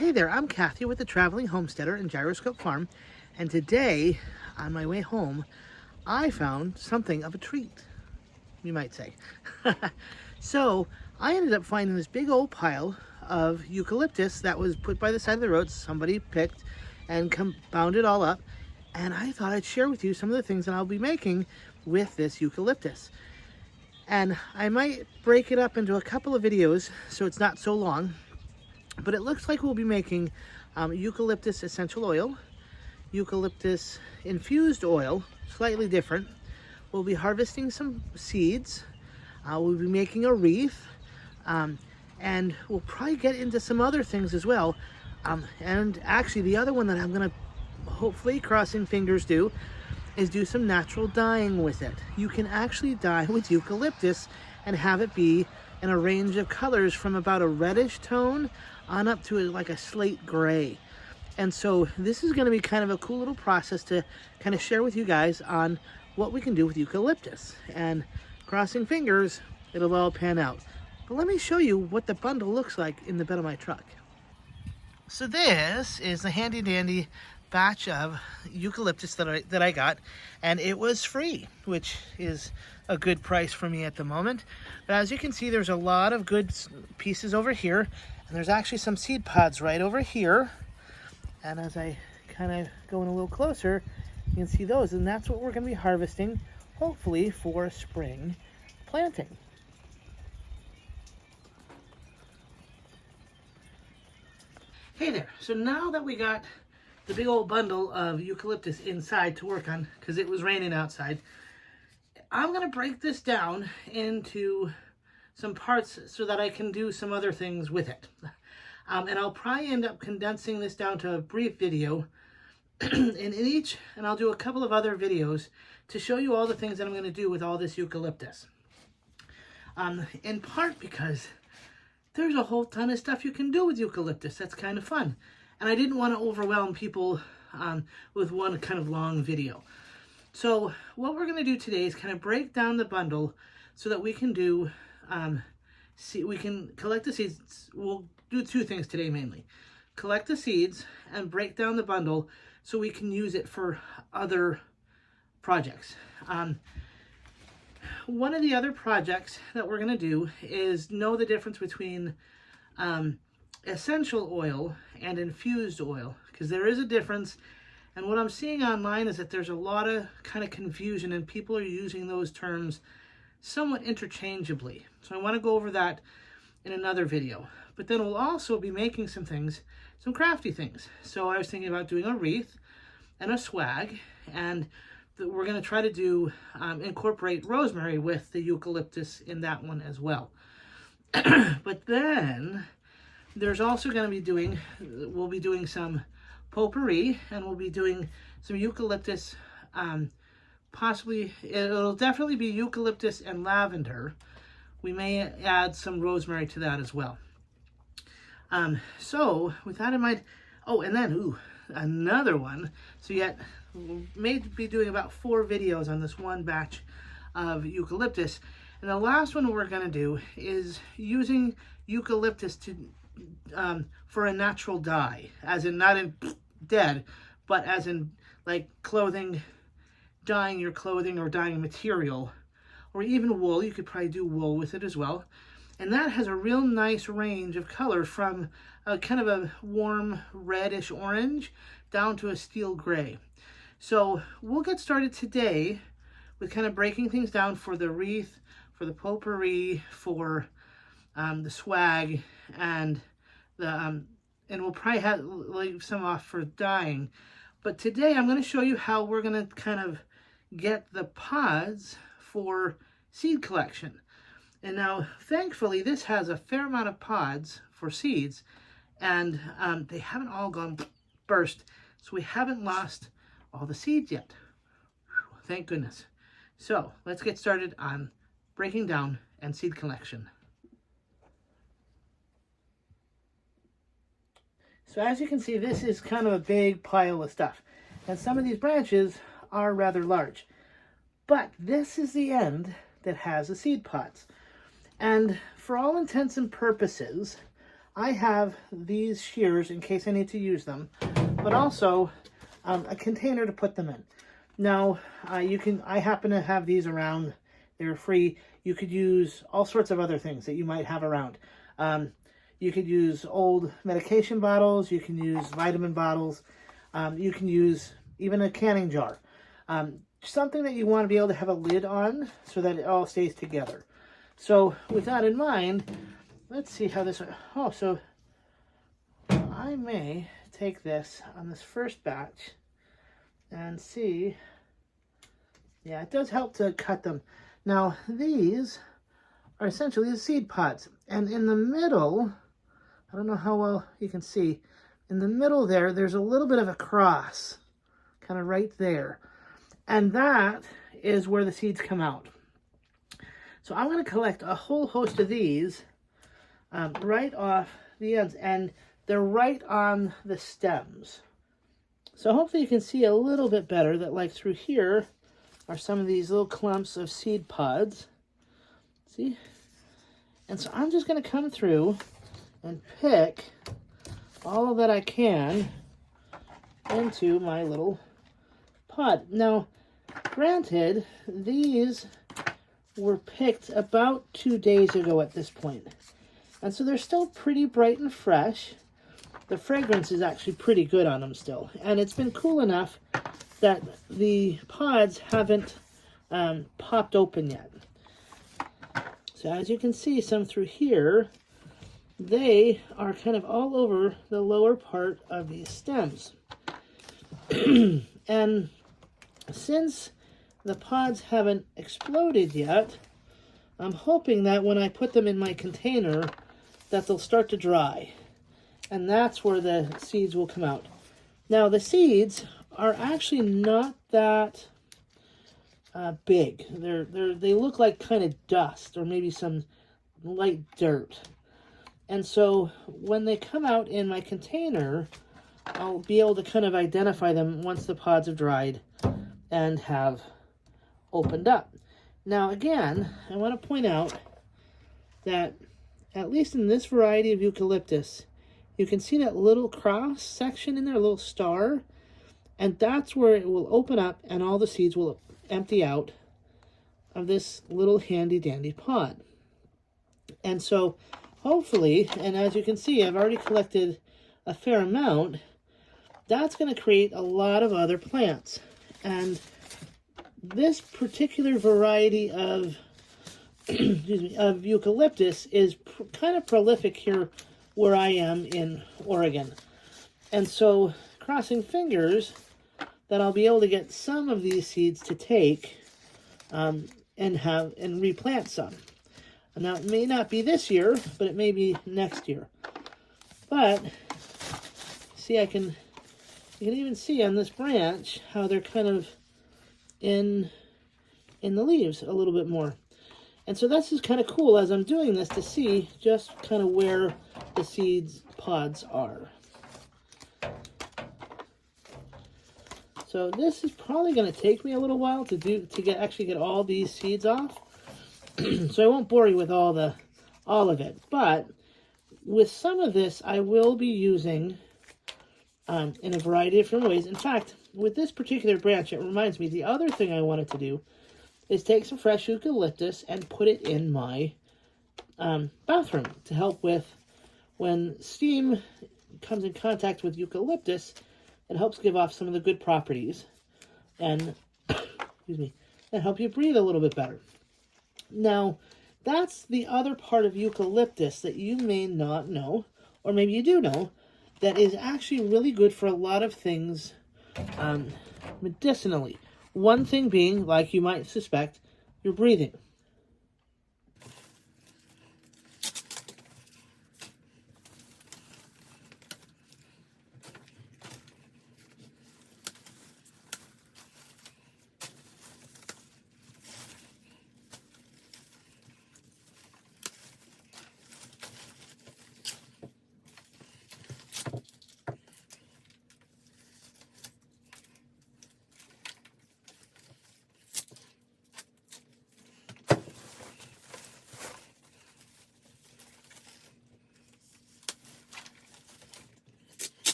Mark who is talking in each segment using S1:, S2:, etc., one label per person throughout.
S1: Hey there, I'm Kathy with the Traveling Homesteader and Gyroscope Farm, and today, on my way home, I found something of a treat, you might say. So, I ended up finding this big old pile of eucalyptus that was put by the side of the road. Somebody picked and bound it all up, and I thought I'd share with you some of the things that I'll be making with this eucalyptus. And I might break it up into a couple of videos so it's not so long. But it looks like we'll be making eucalyptus essential oil, eucalyptus infused oil, slightly different. We'll be harvesting some seeds. We'll be making a wreath. And we'll probably get into some other things as well. And actually the other one that I'm going to hopefully, crossing fingers, do is do some natural dyeing with it. You can actually dye with eucalyptus and have it be in a range of colors from about a reddish tone on up to like a slate gray. And so this is going to be kind of a cool little process to kind of share with you guys on what we can do with eucalyptus. And crossing fingers, it'll all pan out. But let me show you what the bundle looks like in the bed of my truck. So this is the handy dandy batch of eucalyptus that I got, and it was free, which is a good price for me at the moment. But as you can see, there's a lot of good pieces over here, and there's actually some seed pods right over here. And as I kind of go in a little closer, you can see those, and that's what we're going to be harvesting, hopefully for spring planting. Hey there, so now that we got the big old bundle of eucalyptus inside to work on, because it was raining outside, I'm going to break this down into some parts so that I can do some other things with it. And I'll probably end up condensing this down to a brief video and I'll do a couple of other videos to show you all the things that I'm going to do with all this eucalyptus. In part because there's a whole ton of stuff you can do with eucalyptus that's kind of fun. And I didn't want to overwhelm people with one kind of long video. So what we're going to do today is kind of break down the bundle so that we can do, we can collect the seeds. We'll do two things today mainly. Collect the seeds and break down the bundle so we can use it for other projects. One of the other projects that we're going to do is know the difference between essential oil and infused oil, because there is a difference. And what I'm seeing online is that there's a lot of kind of confusion and people are using those terms somewhat interchangeably. So I want to go over that in another video. But then we'll also be making some things, some crafty things. So I was thinking about doing a wreath and a swag, and we're going to try to do incorporate rosemary with the eucalyptus in that one as well. But then there's also going to be we'll be doing some potpourri, and we'll be doing some eucalyptus, possibly, it'll definitely be eucalyptus and lavender. We may add some rosemary to that as well. So with that in mind, oh, and then, another one. So yet, we may be doing about 4 videos on this one batch of eucalyptus. And the last one we're going to do is using eucalyptus to for a natural dye, as in not in dead, but as in like clothing, dyeing your clothing or dyeing material, or even wool. You could probably do wool with it as well. And that has a real nice range of color from a kind of a warm reddish orange down to a steel gray. So we'll get started today with kind of breaking things down for the wreath, for the potpourri, for the swag, and and we'll probably leave some off for dyeing. But today I'm going to show you how we're going to kind of get the pods for seed collection. And now, thankfully, this has a fair amount of pods for seeds, and they haven't all gone burst, so we haven't lost all the seeds yet. Whew, thank goodness. So let's get started on breaking down and seed collection. So as you can see, this is kind of a big pile of stuff, and some of these branches are rather large. But this is the end that has the seed pods. And for all intents and purposes, I have these shears in case I need to use them, but also a container to put them in. Now, I happen to have these around. They're free. You could use all sorts of other things that you might have around. You could use old medication bottles. You can use vitamin bottles. You can use even a canning jar. Something that you want to be able to have a lid on so that it all stays together. So with that in mind, let's see how this... Oh, so I may take this on this first batch and see... Yeah, it does help to cut them. Now, these are essentially the seed pods. And in the middle, I don't know how well you can see, in the middle there's a little bit of a cross, kind of right there. And that is where the seeds come out. So I'm going to collect a whole host of these right off the ends, and they're right on the stems. So hopefully you can see a little bit better that, like, through here are some of these little clumps of seed pods. See? And so I'm just going to come through and pick all that I can into my little pod. Now, granted, these were picked about 2 days ago at this point. And so they're still pretty bright and fresh. The fragrance is actually pretty good on them still. And it's been cool enough that the pods haven't popped open yet. So as you can see, some through here, they are kind of all over the lower part of these stems. And since the pods haven't exploded yet, I'm hoping that when I put them in my container, that they'll start to dry. And that's where the seeds will come out. Now, the seeds are actually not that big. They look like kind of dust or maybe some light dirt. And so when they come out in my container, I'll be able to kind of identify them once the pods have dried and have opened up. Now, again, I want to point out that at least in this variety of eucalyptus, you can see that little cross section in there, a little star, and that's where it will open up and all the seeds will empty out of this little handy-dandy pod. And so, hopefully, and as you can see, I've already collected a fair amount, that's going to create a lot of other plants. And this particular variety of excuse me, of eucalyptus is kind of prolific here where I am in Oregon. And so, crossing fingers that I'll be able to get some of these seeds to take and replant some. Now, it may not be this year, but it may be next year. But, see, you can even see on this branch how they're kind of in the leaves a little bit more. And so this is kind of cool as I'm doing this to see just kind of where the seeds pods are. So this is probably going to take me a little while to actually get all these seeds off. So I won't bore you with all of it. But with some of this, I will be using in a variety of different ways. In fact, with this particular branch, it reminds me, the other thing I wanted to do is take some fresh eucalyptus and put it in my bathroom to help with when steam comes in contact with eucalyptus. It helps give off some of the good properties and excuse me, and help you breathe a little bit better. Now, that's the other part of eucalyptus that you may not know, or maybe you do know, that is actually really good for a lot of things medicinally. One thing being, like you might suspect, your breathing.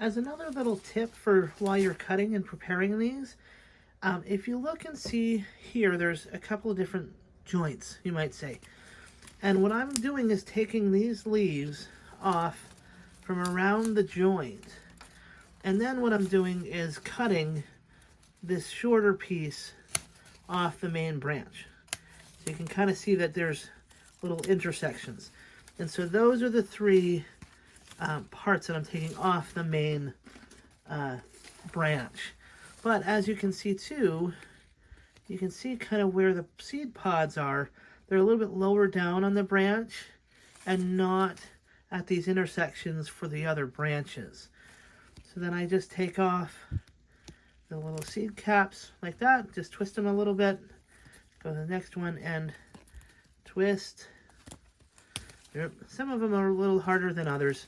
S1: as another little tip for while you're cutting and preparing these, if you look and see here, there's a couple of different joints, you might say. And what I'm doing is taking these leaves off from around the joint. And then what I'm doing is cutting this shorter piece off the main branch. So you can kind of see that there's little intersections. And so those are the three parts that I'm taking off the main branch. But as you can see too, you can see kind of where the seed pods are. They're a little bit lower down on the branch and not at these intersections for the other branches. So then I just take off the little seed caps like that, just twist them a little bit, go to the next one and twist. Some of them are a little harder than others,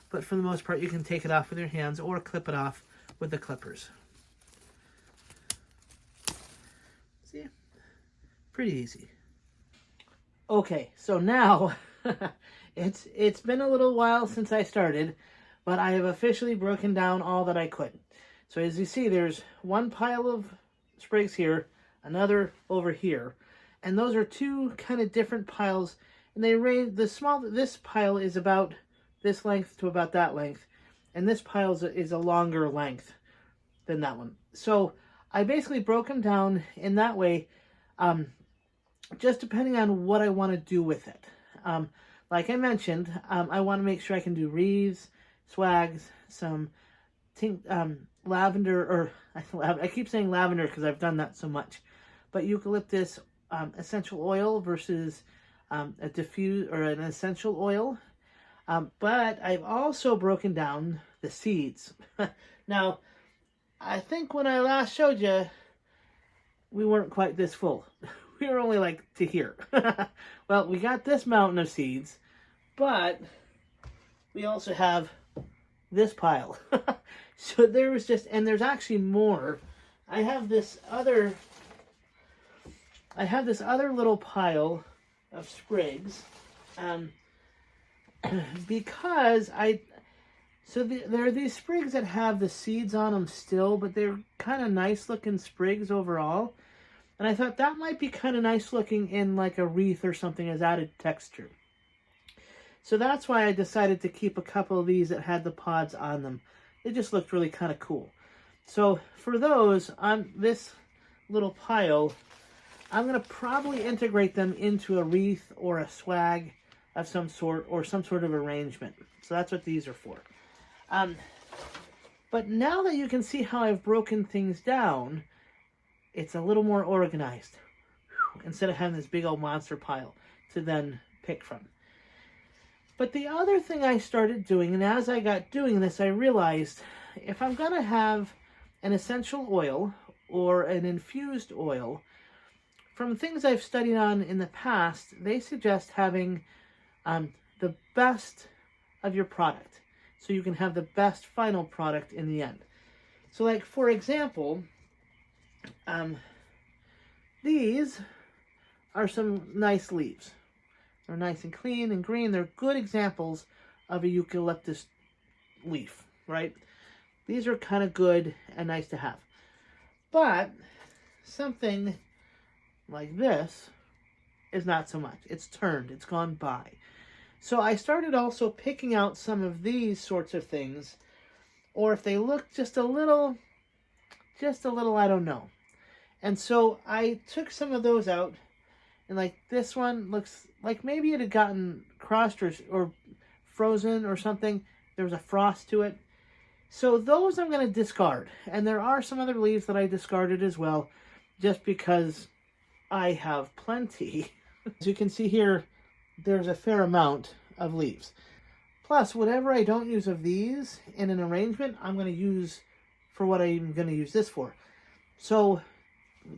S1: but for the most part you can take it off with your hands or clip it off with the clippers. See? Pretty easy. Okay, so now it's been a little while since I started, but I have officially broken down all that I could. So as you see, there's one pile of sprigs here, another over here, and those are two kind of different piles, and they range. This pile is about this length to about that length, and this pile is a longer length than that one. So I basically broke them down in that way, just depending on what I want to do with it. Like I mentioned, I want to make sure I can do wreaths, swags, some lavender, or I keep saying lavender because I've done that so much, but eucalyptus essential oil versus a diffuse or an essential oil. But I've also broken down the seeds. Now, I think when I last showed you, we weren't quite this full. We were only like to here. Well, we got this mountain of seeds, but we also have this pile. So there was just, and there's actually more. I have this other little pile of sprigs, because there are these sprigs that have the seeds on them still, but they're kind of nice looking sprigs overall. And I thought that might be kind of nice looking in like a wreath or something as added texture. So that's why I decided to keep a couple of these that had the pods on them. It just looked really kind of cool. So for those, on this little pile, I'm going to probably integrate them into a wreath or a swag of some sort, or some sort of arrangement. So that's what these are for. But now that you can see how I've broken things down, it's a little more organized, instead of having this big old monster pile to then pick from. But the other thing I started doing, and as I got doing this, I realized if I'm going to have an essential oil or an infused oil, from things I've studied on in the past, they suggest having the best of your product, so you can have the best final product in the end. So like, for example, these are some nice leaves. They're nice and clean and green. They're good examples of a eucalyptus leaf, right? These are kind of good and nice to have. But something like this is not so much. It's turned, it's gone by. So I started also picking out some of these sorts of things, or if they look just a little, I don't know. And so I took some of those out, and like this one looks like maybe it had gotten crushed or frozen or something. There was a frost to it. So those I'm going to discard. And there are some other leaves that I discarded as well, just because I have plenty. As you can see here, there's a fair amount of leaves. Plus, whatever I don't use of these in an arrangement, I'm going to use for what I'm going to use this for. So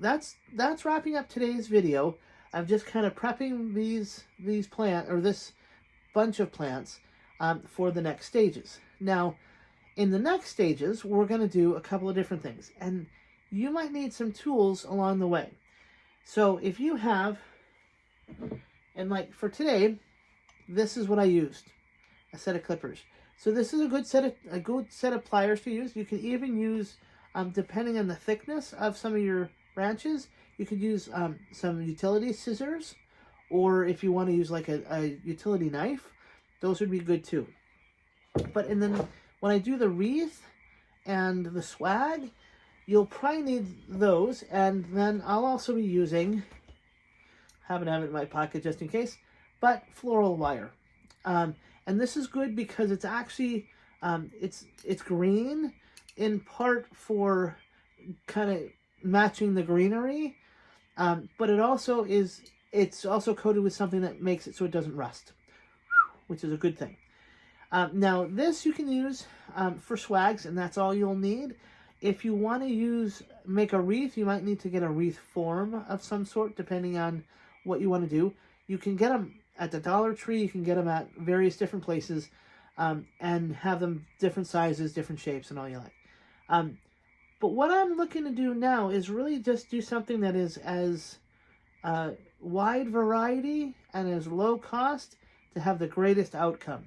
S1: that's wrapping up today's video. I'm just kind of prepping these plants, or this bunch of plants, for the next stages. Now, in the next stages, we're going to do a couple of different things, and you might need some tools along the way. So if you have, and like for today, this is what I used, a set of clippers. So this is a good set of pliers to use. You can even use, depending on the thickness of some of your branches, you could use some utility scissors, or if you want to use like a utility knife, those would be good too. And then when I do the wreath and the swag, you'll probably need those, and then I'll also be using, happen to have it in my pocket just in case, but floral wire. And this is good because it's actually, it's green in part for kind of matching the greenery, but it's also coated with something that makes it so it doesn't rust, which is a good thing. Now this you can use for swags, and that's all you'll need. If you want to make a wreath, you might need to get a wreath form of some sort, depending on what you want to do. You can get them at the Dollar Tree, you can get them at various different places, and have them different sizes, different shapes, and all you like. But what I'm looking to do now is really just do something that is as wide variety and as low cost to have the greatest outcome.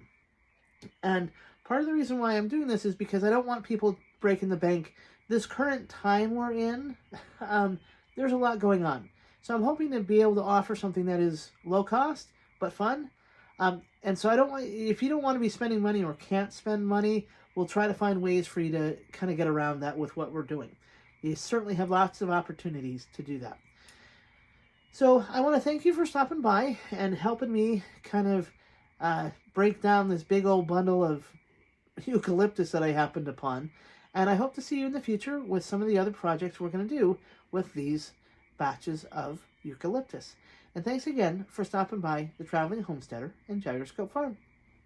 S1: And part of the reason why I'm doing this is because I don't want people breaking the bank. This current time we're in, there's a lot going on. So I'm hoping to be able to offer something that is low cost but fun. And so if you don't want to be spending money or can't spend money, we'll try to find ways for you to kind of get around that with what we're doing. You certainly have lots of opportunities to do that. So I want to thank you for stopping by and helping me kind of break down this big old bundle of eucalyptus that I happened upon. And I hope to see you in the future with some of the other projects we're going to do with these batches of eucalyptus. And thanks again for stopping by the Traveling Homesteader and Gyroscope Farm.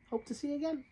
S1: Hope to see you again.